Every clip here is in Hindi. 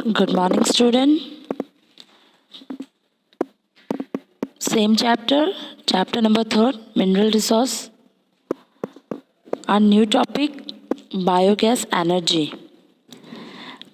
Good morning, student. Same chapter number 3, mineral resource. Our new topic, biogas energy.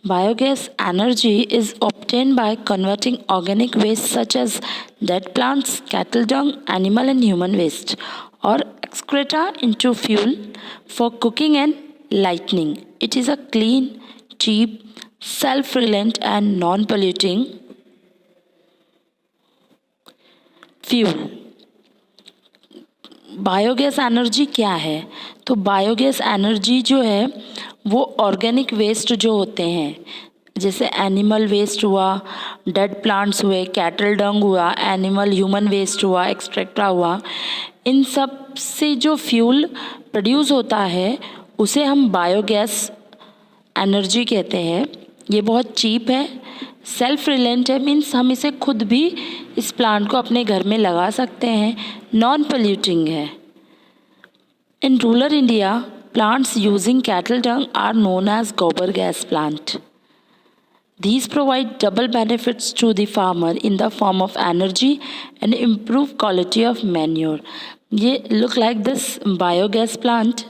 Biogas energy is obtained by converting organic waste such as dead plants, cattle dung, animal and human waste or excreta into fuel for cooking and lighting. It is a clean, cheap, self-reliant and non-polluting fuel. Biogas energy क्या है? तो बायोगैस एनर्जी जो है वो ऑर्गेनिक वेस्ट जो होते हैं, जैसे एनिमल वेस्ट हुआ, डेड प्लांट्स हुए, कैटल डंग हुआ, एनिमल ह्यूमन वेस्ट हुआ, एक्सट्रैक्टा हुआ, इन सब से जो फ्यूल प्रोड्यूस होता है उसे हम बायोगैस एनर्जी कहते हैं। ये बहुत चीप है, सेल्फ रिलायंट है, मीन्स हम इसे खुद भी इस प्लांट को अपने घर में लगा सकते हैं, नॉन पोल्यूटिंग है। In rural India plants using cattle dung are known as gobar gas plant. These provide double benefits to the farmer in the form of energy and improve quality of manure. ये look like this biogas plant।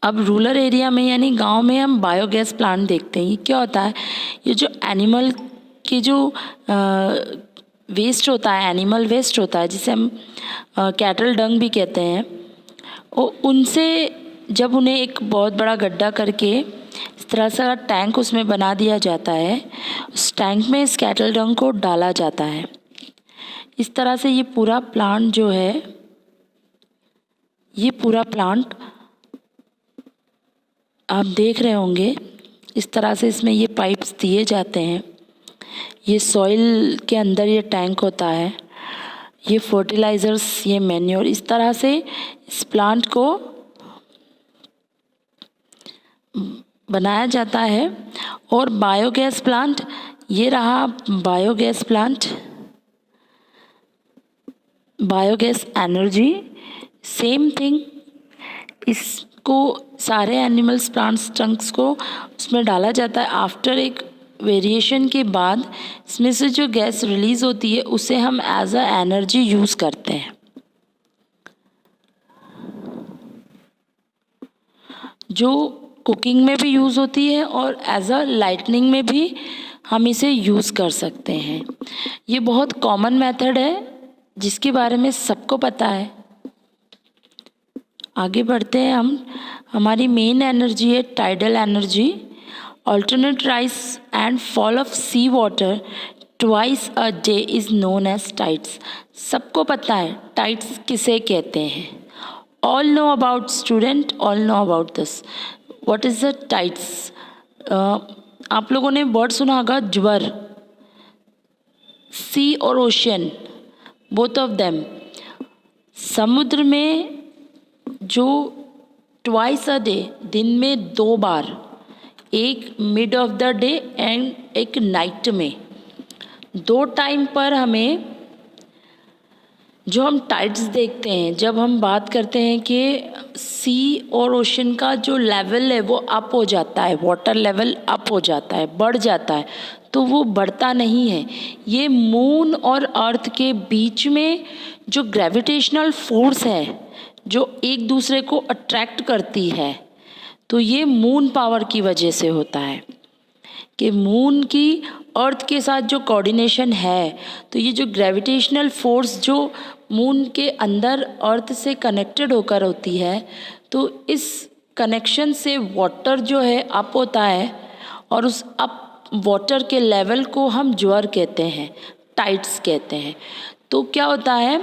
अब रूरल एरिया में यानी गांव में हम बायोगैस प्लांट देखते हैं। ये क्या होता है? ये जो एनिमल की जो वेस्ट होता है, एनिमल वेस्ट होता है, जिसे हम कैटल डंग भी कहते हैं, उनसे जब उन्हें एक बहुत बड़ा गड्ढा करके इस तरह से टैंक उसमें बना दिया जाता है, उस टैंक में इस कैटल डंग को डाला जाता है। इस तरह से ये पूरा प्लांट जो है, ये पूरा प्लांट आप देख रहे होंगे, इस तरह से इसमें ये पाइप्स दिए जाते हैं। ये सॉइल के अंदर ये टैंक होता है, ये फर्टिलाइज़र्स, ये मैन्योर, इस तरह से इस प्लांट को बनाया जाता है। और बायोगैस प्लांट, ये रहा biogas plant, biogas energy, same thing. इसको सारे एनिमल्स, प्लांट्स, ट्रंक्स को उसमें डाला जाता है। आफ्टर एक वेरिएशन के बाद इसमें से जो गैस रिलीज़ होती है उसे हम एज अ एनर्जी यूज़ करते हैं, जो कुकिंग में भी यूज़ होती है और एज अ लाइटनिंग में भी हम इसे यूज़ कर सकते हैं। ये बहुत कॉमन मेथड है जिसके बारे में सबको पता है। आगे बढ़ते हैं हम। हमारी मेन एनर्जी है tidal energy. Alternate rise and fall of sea water twice a day is known as tides. सबको पता है टाइड्स किसे कहते हैं। All know about student, all know about this. What is the tides? आप लोगों ने वर्ड सुना होगा ज्वर। सी और ओशियन, बोथ ऑफ देम। समुद्र में जो ट्वाइस अ डे, दिन में 2 बार, एक mid of the day and एक नाइट में, 2 टाइम पर हमें जो हम टाइड्स देखते हैं, जब हम बात करते हैं कि सी और ओशन का जो लेवल है वो अप हो जाता है, वाटर लेवल अप हो जाता है, बढ़ जाता है, तो वो बढ़ता नहीं है। ये मून और अर्थ के बीच में जो ग्रेविटेशनल फोर्स है जो एक दूसरे को अट्रैक्ट करती है, तो ये मून पावर की वजह से होता है कि मून की अर्थ के साथ जो कोऑर्डिनेशन है, तो ये जो ग्रेविटेशनल फोर्स जो मून के अंदर अर्थ से कनेक्टेड होकर होती है, तो इस कनेक्शन से वाटर जो है अप होता है और उस अप वाटर के लेवल को हम ज्वर कहते हैं, टाइड्स कहते हैं। तो क्या होता है,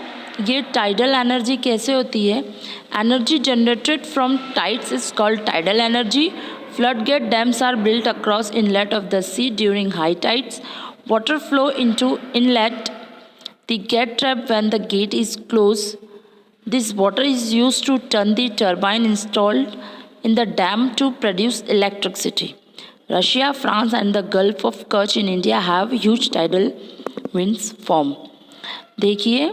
ये टाइडल एनर्जी कैसे होती है? Energy generated from tides is called tidal energy. Floodgate dams are built across inlet of the sea during high tides. Water flow into inlet. The get trap when the gate is closed. This water is used to turn the turbine installed in the dam to produce electricity. Russia, France and the Gulf of Kerch in India have huge tidal winds form. देखिए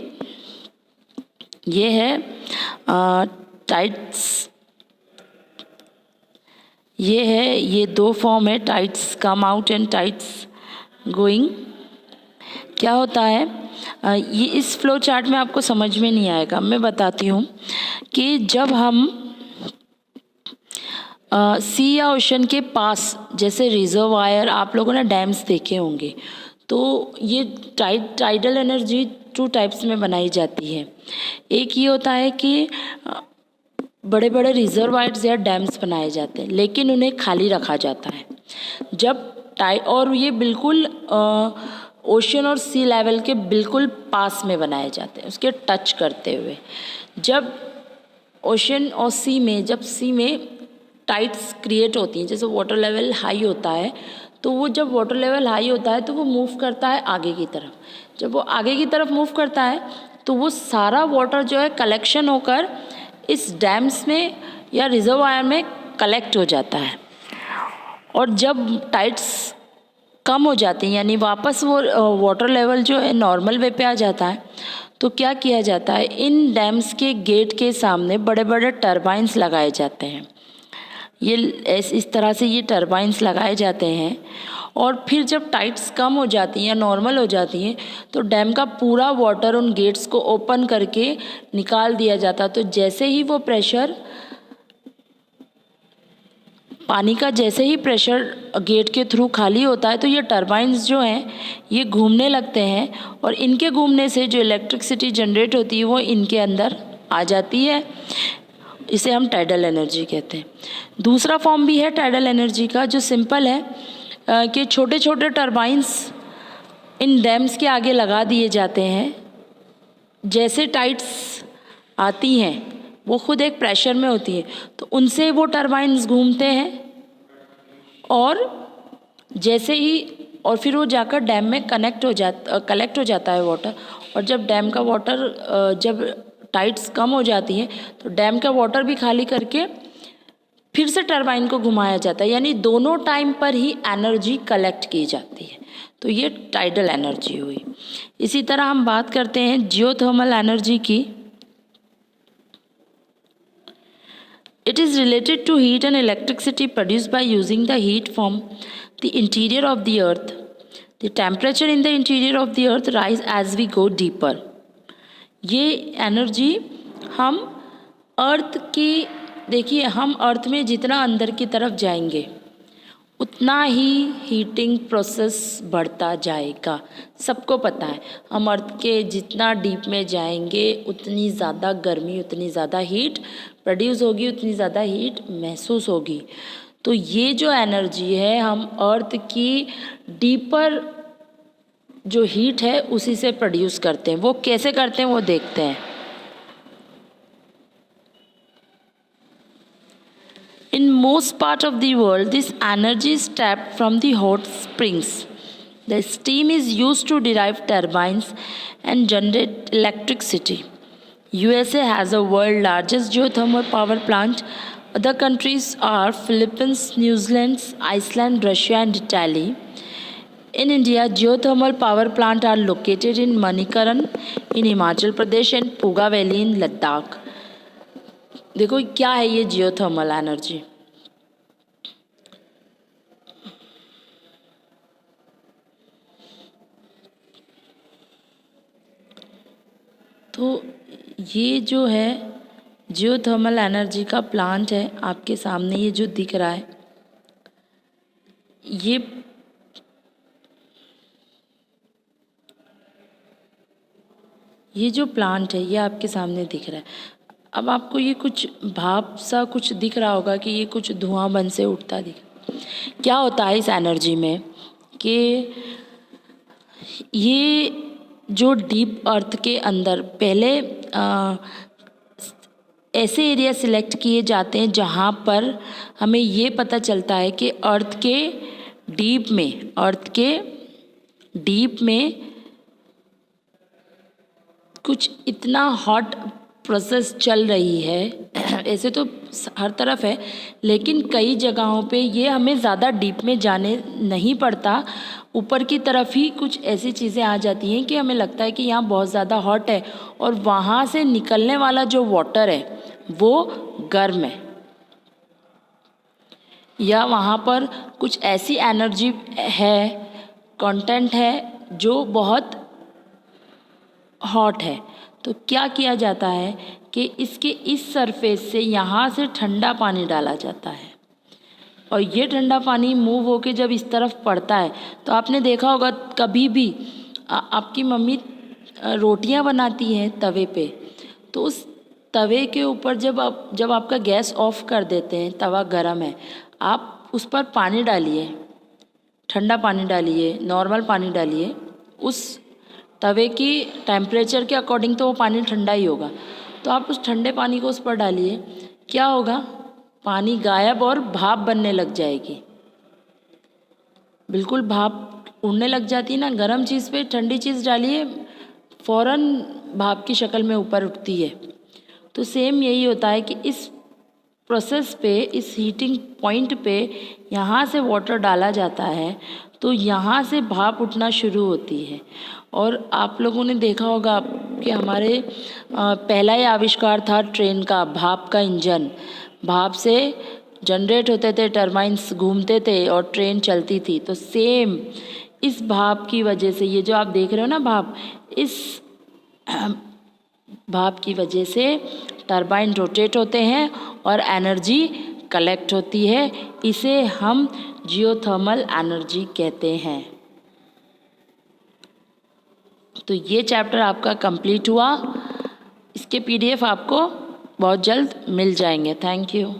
ये है टाइड्स ये है, ये दो फॉर्म है, tides come out and tides going. क्या होता है, ये इस फ्लो चार्ट में आपको समझ में नहीं आएगा, मैं बताती हूँ कि जब हम सी या ओशन के पास, जैसे रिजर्वायर, आप लोगों ने डैम्स देखे होंगे, तो ये टाइडल एनर्जी टू टाइप्स में बनाई जाती है। एक ये होता है कि बड़े बड़े रिजर्वायर्स या डैम्स बनाए जाते हैं, लेकिन उन्हें खाली रखा जाता है जब और ये बिल्कुल ओशन और सी लेवल के बिल्कुल पास में बनाए जाते हैं, उसके टच करते हुए। जब ओशन और सी में, जब सी में टाइड्स क्रिएट होती हैं, जैसे वाटर लेवल हाई होता है, तो वो जब वाटर लेवल हाई होता है तो वो मूव करता है आगे की तरफ। जब वो आगे की तरफ मूव करता है तो वो सारा वाटर जो है कलेक्शन होकर इस डैम्स में या रिजर्वायर में कलेक्ट हो जाता है। और जब टाइड्स कम हो जाती हैं, यानी वापस वो वाटर लेवल जो है नॉर्मल वे पे आ जाता है, तो क्या किया जाता है, इन डैम्स के गेट के सामने बड़े बड़े टरबाइंस लगाए जाते हैं। ये इस तरह से ये टरबाइंस लगाए जाते हैं, और फिर जब टाइड्स कम हो जाती हैं या नॉर्मल हो जाती हैं तो डैम का पूरा वाटर उन गेट्स को ओपन करके निकाल दिया जाता। तो जैसे ही वो प्रेशर, पानी का जैसे ही प्रेशर गेट के थ्रू खाली होता है, तो ये टरबाइंस जो हैं ये घूमने लगते हैं, और इनके घूमने से जो इलेक्ट्रिसिटी जनरेट होती है वो इनके अंदर आ जाती है। इसे हम टाइडल एनर्जी कहते हैं। दूसरा फॉर्म भी है टाइडल एनर्जी का, जो सिंपल है कि छोटे छोटे टरबाइंस इन डैम्स के आगे लगा दिए जाते हैं। जैसे टाइड्स आती हैं वो खुद एक प्रेशर में होती है, तो उनसे वो टरबाइंस घूमते हैं, और जैसे ही, और फिर वो जाकर डैम में कलेक्ट हो जाता है वाटर। और जब डैम का वाटर, जब टाइड्स कम हो जाती हैं तो डैम का वाटर भी खाली करके फिर से टरबाइन को घुमाया जाता है, यानी दोनों टाइम पर ही एनर्जी कलेक्ट की जाती है। तो ये टाइडल एनर्जी हुई। इसी तरह हम बात करते हैं जियोथर्मल एनर्जी की। It is related to heat and electricity produced by using the heat from the interior of the earth. The temperature in the interior of the earth rise as we go deeper. ये एनर्जी हम अर्थ की, देखिए हम अर्थ में जितना अंदर की तरफ जाएंगे उतना ही हीटिंग प्रोसेस बढ़ता जाएगा। सबको पता है, हम अर्थ के जितना डीप में जाएंगे उतनी ज़्यादा गर्मी, उतनी ज़्यादा हीट प्रोड्यूस होगी, उतनी ज़्यादा हीट महसूस होगी। तो ये जो एनर्जी है हम अर्थ की डीपर जो हीट है उसी से प्रोड्यूस करते हैं। वो कैसे करते हैं वो देखते हैं। In most part of the world, this energy is tapped from the hot springs. The steam is used to drive turbines and generate electricity. USA has the world's largest geothermal power plant. Other countries are Philippines, New Zealand, Iceland, Russia, and Italy. In India, geothermal power plants are located in Manikaran in Himachal Pradesh and Puga Valley in Ladakh. देखो क्या है ये जियोथर्मल एनर्जी। तो ये जो है जियोथर्मल एनर्जी का प्लांट है, आपके सामने ये जो दिख रहा है, ये जो प्लांट है ये आपके सामने दिख रहा है। अब आपको ये कुछ भाप सा कुछ दिख रहा होगा कि ये कुछ धुआं बन से उठता दिख। क्या होता है इस एनर्जी में कि ये जो डीप अर्थ के अंदर पहले ऐसे एरिया सिलेक्ट किए जाते हैं जहाँ पर हमें ये पता चलता है कि अर्थ के डीप में कुछ इतना हॉट प्रोसेस चल रही है। ऐसे तो हर तरफ है, लेकिन कई जगहों पे ये हमें ज़्यादा डीप में जाने नहीं पड़ता, ऊपर की तरफ ही कुछ ऐसी चीज़ें आ जाती हैं कि हमें लगता है कि यहाँ बहुत ज़्यादा हॉट है, और वहाँ से निकलने वाला जो वाटर है वो गर्म है। या वहाँ पर कुछ ऐसी एनर्जी है, कंटेंट है जो बहुत हॉट है, तो क्या किया जाता है कि इसके इस सरफेस से यहाँ से ठंडा पानी डाला जाता है और ये ठंडा पानी मूव होके जब इस तरफ पड़ता है तो आपने देखा होगा कभी भी आपकी मम्मी रोटियां बनाती हैं तवे पे, तो उस तवे के ऊपर जब आपका गैस ऑफ कर देते हैं, तवा गरम है, आप उस पर पानी डालिए, ठंडा पानी डालिए, नॉर्मल पानी डालिए, उस तवे की टेम्परेचर के अकॉर्डिंग तो वो पानी ठंडा ही होगा, तो आप उस ठंडे पानी को उस पर डालिए, क्या होगा, पानी गायब और भाप बनने लग जाएगी। बिल्कुल भाप उड़ने लग जाती है ना, गरम चीज़ पे ठंडी चीज़ डालिए, फ़ौरन भाप की शक्ल में ऊपर उठती है। तो सेम यही होता है कि इस प्रोसेस पे, इस हीटिंग पॉइंट पे यहाँ से वाटर डाला जाता है तो यहाँ से भाप उठना शुरू होती है। और आप लोगों ने देखा होगा कि हमारे पहला ही आविष्कार था ट्रेन का, भाप का इंजन। भाप से जनरेट होते थे, टरबाइन्स घूमते थे और ट्रेन चलती थी। तो सेम इस भाप की वजह से, ये जो आप देख रहे हो ना भाप, इस भाप की वजह से टरबाइन रोटेट होते हैं और एनर्जी कलेक्ट होती है। इसे हम जियोथर्मल एनर्जी कहते हैं। तो ये चैप्टर आपका कंप्लीट हुआ। इसके PDF आपको बहुत जल्द मिल जाएंगे। Thank you.